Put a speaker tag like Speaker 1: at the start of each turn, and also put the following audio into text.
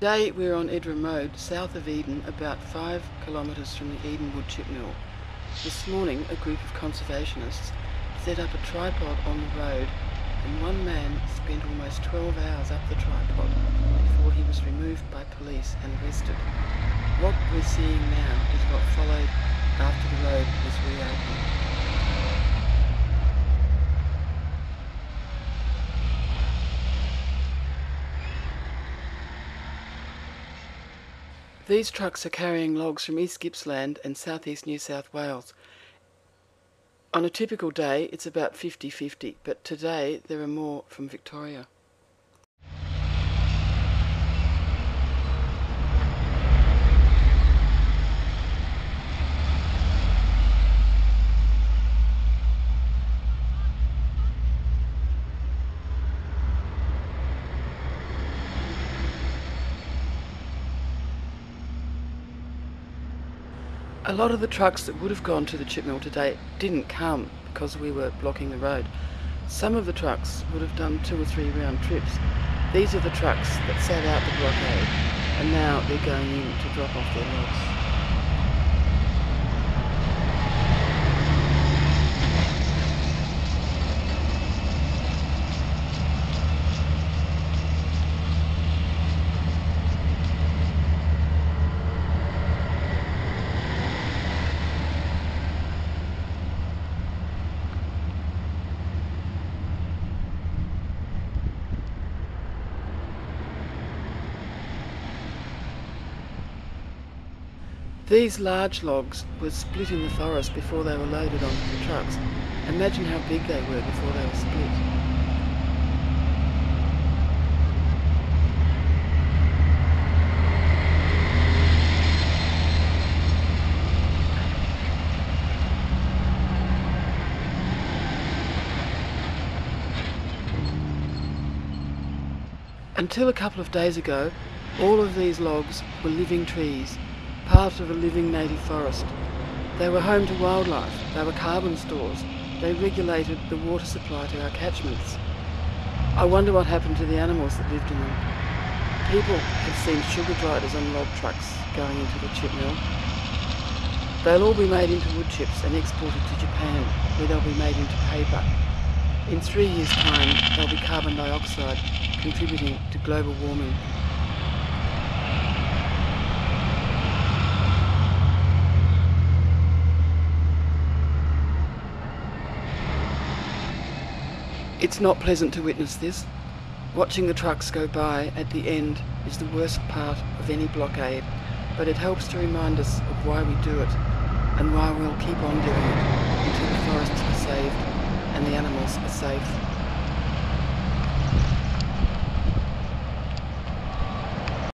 Speaker 1: Today we're on Edram Road, south of Eden, about 5 kilometres from the Eden woodchip mill. This morning a group of conservationists set up a tripod on the road, and one man spent almost 12 hours up the tripod before he was removed by police and arrested. What we're seeing now is what followed after the road was reopened. These trucks are carrying logs from East Gippsland and southeast New South Wales. On a typical day it's about 50-50, but today there are more from Victoria. A lot of the trucks that would have gone to the chip mill today didn't come because we were blocking the road. Some of the trucks would have done 2 or 3 round trips. These are the trucks that sat out the blockade, and now they're going in to drop off their logs. These large logs were split in the forest before they were loaded onto the trucks. Imagine how big they were before they were split. Until a couple of days ago, all of these logs were living trees, part of a living native forest. They were home to wildlife, they were carbon stores, they regulated the water supply to our catchments. I wonder what happened to the animals that lived in them. People have seen sugar gliders on log trucks going into the chip mill. They'll all be made into wood chips and exported to Japan, where they'll be made into paper. In 3 years' time, they'll be carbon dioxide, contributing to global warming. It's not pleasant to witness this. Watching the trucks go by at the end is the worst part of any blockade, but it helps to remind us of why we do it and why we'll keep on doing it until the forests are saved and the animals are safe.